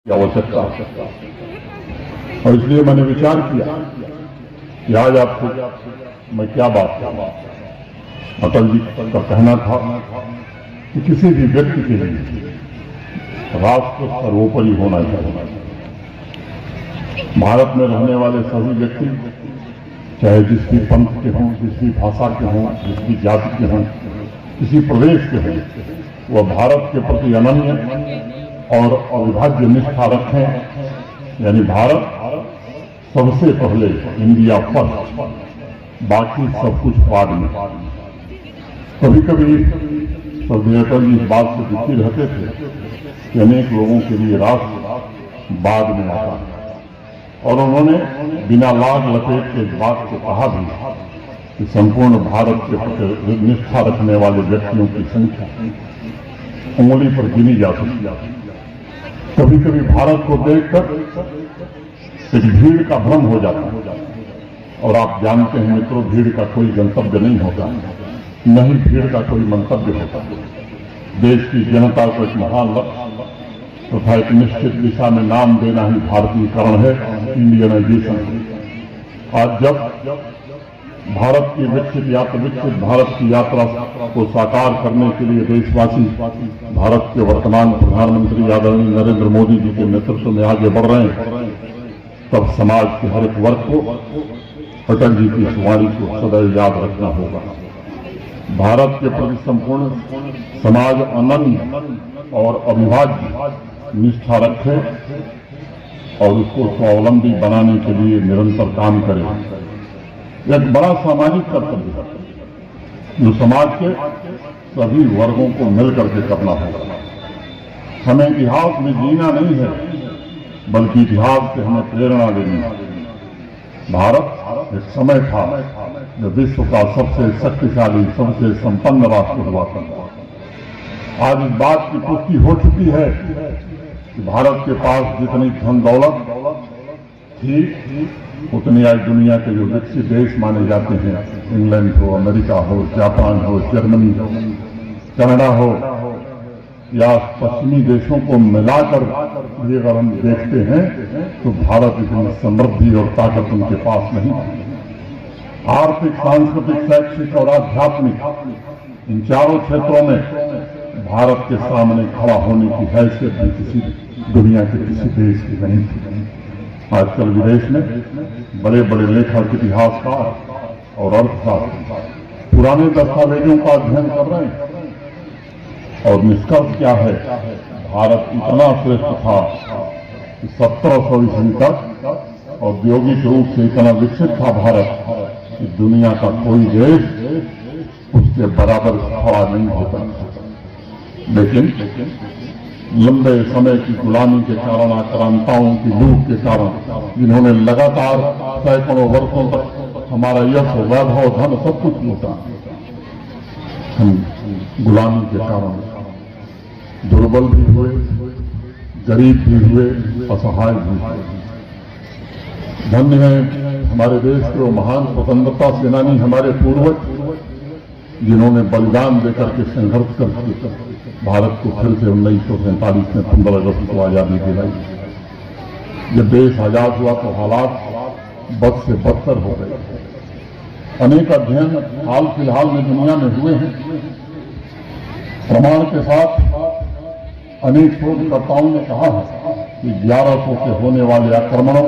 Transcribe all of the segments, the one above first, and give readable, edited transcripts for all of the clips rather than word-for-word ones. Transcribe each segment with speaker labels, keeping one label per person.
Speaker 1: की आवश्यकता और इसलिए मैंने विचार किया कि आज आपको मैं क्या बात करूं। अटल जी का कहना था कि किसी भी व्यक्ति के लिए राष्ट्र सर्वोपरि होना चाहिए। भारत में रहने वाले सभी व्यक्ति चाहे जिस भी पंथ के हों, जिस भी भाषा के हों, जिस भी जाति के हों, किसी प्रदेश के हों, वह भारत के प्रति अनन्य और अविभाज्य निष्ठा रखें। यानी भारत सबसे पहले, इंडिया फर्स्ट, बाकी सब कुछ बाद में। कभी कभी स्वर्गीय अटल जी इस बात से दुखी रहते थे कि अनेक लोगों के लिए राष्ट्र बाद में आता है, और उन्होंने बिना लाग लपेट के इस बात को कहा भी कि संपूर्ण भारत के प्रति निष्ठा रखने वाले व्यक्तियों की संख्या उंगली पर गिनी जा सकती है। कभी कभी भारत को देखकर एक भीड़ का भ्रम हो जाता है, और आप जानते हैं मित्रों, भीड़ का कोई गंतव्य नहीं होता, न ही भीड़ का कोई मंतव्य होता। देश की जनता को एक महान लक्ष्य तथा एक निश्चित दिशा में नाम देना ही भारतीयकरण है, इंडियनाइजेशन। आज जब भारत की विकसित भारत की यात्रा को साकार करने के लिए देशवासी भारत के वर्तमान प्रधानमंत्री आदरणीय नरेंद्र मोदी जी के नेतृत्व में आगे बढ़ रहे हैं, तब समाज के हर एक वर्ग को अटल जी की इस वाणी को सदैव याद रखना होगा। भारत के प्रति संपूर्ण समाज अनन्य और अविभाज्य निष्ठा रखे और उसको स्वावलंबी बनाने के लिए निरंतर काम करे। एक बड़ा सामाजिक कर्तव्य है जो समाज के सभी वर्गों को मिलकर के करना होगा। हमें इतिहास में जीना नहीं है, बल्कि इतिहास से हमें प्रेरणा लेनी है। भारत एक समय था जब विश्व का सबसे शक्तिशाली, सबसे संपन्न राष्ट्र हुआ करता। आज इस बात की पुष्टि हो चुकी है कि भारत के पास जितनी धन दौलत थी, उतनी आज दुनिया के जो विकसित देश माने जाते हैं, इंग्लैंड हो, अमेरिका हो, जापान हो, जर्मनी हो, कनाडा हो, या पश्चिमी देशों को मिलाकर भी अगर हम देखते हैं तो भारत इतनी समृद्धि और ताकत उनके पास नहीं है। आर्थिक, सांस्कृतिक, शैक्षिक और आध्यात्मिक इन चारों क्षेत्रों में भारत के सामने खड़ा होने की हैसियत भी किसी दुनिया के किसी देश की नहीं थी। आजकल विदेश में बड़े बड़े लेखक, इतिहासकार और अर्थशास्त्री पुराने दस्तावेजों का अध्ययन कर रहे हैं, और निष्कर्ष क्या है? भारत इतना श्रेष्ठ था कि 1700 ईस्वी तक औद्योगिक रूप से इतना विकसित था भारत कि दुनिया का कोई देश उसके बराबर खड़ा नहीं होता। लेकिन लंबे समय की गुलामी के कारण, आक्रांताओं की लूट के कारण, जिन्होंने लगातार सैकड़ों वर्षों तक हमारा यश, वैभव, धन सब कुछ लूटा, हम गुलामी के कारण दुर्बल भी हुए, गरीब भी हुए, असहाय भी हुए। धन्य है हमारे देश के वो महान स्वतंत्रता सेनानी, हमारे पूर्वज, जिन्होंने बलिदान देकर के संघर्ष करके भारत को फिर से 1947 में 15 अगस्त को आजादी दिलाई। जब देश आजाद हुआ तो हालात बद से बदतर हो गए। अनेक अध्ययन हाल फिलहाल में दुनिया में हुए हैं। प्रमाण के साथ अनेक शोधकर्ताओं ने कहा है कि 1100 से होने वाले आक्रमणों,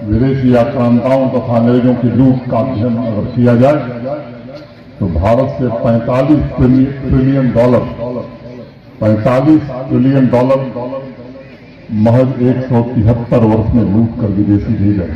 Speaker 1: विदेशी आक्रांताओं तथा अंग्रेजों की लूट का अध्ययन अगर किया जाए तो भारत से 45 ट्रिलियन डॉलर महज 173 वर्ष में लूट कर विदेशी भेज गए।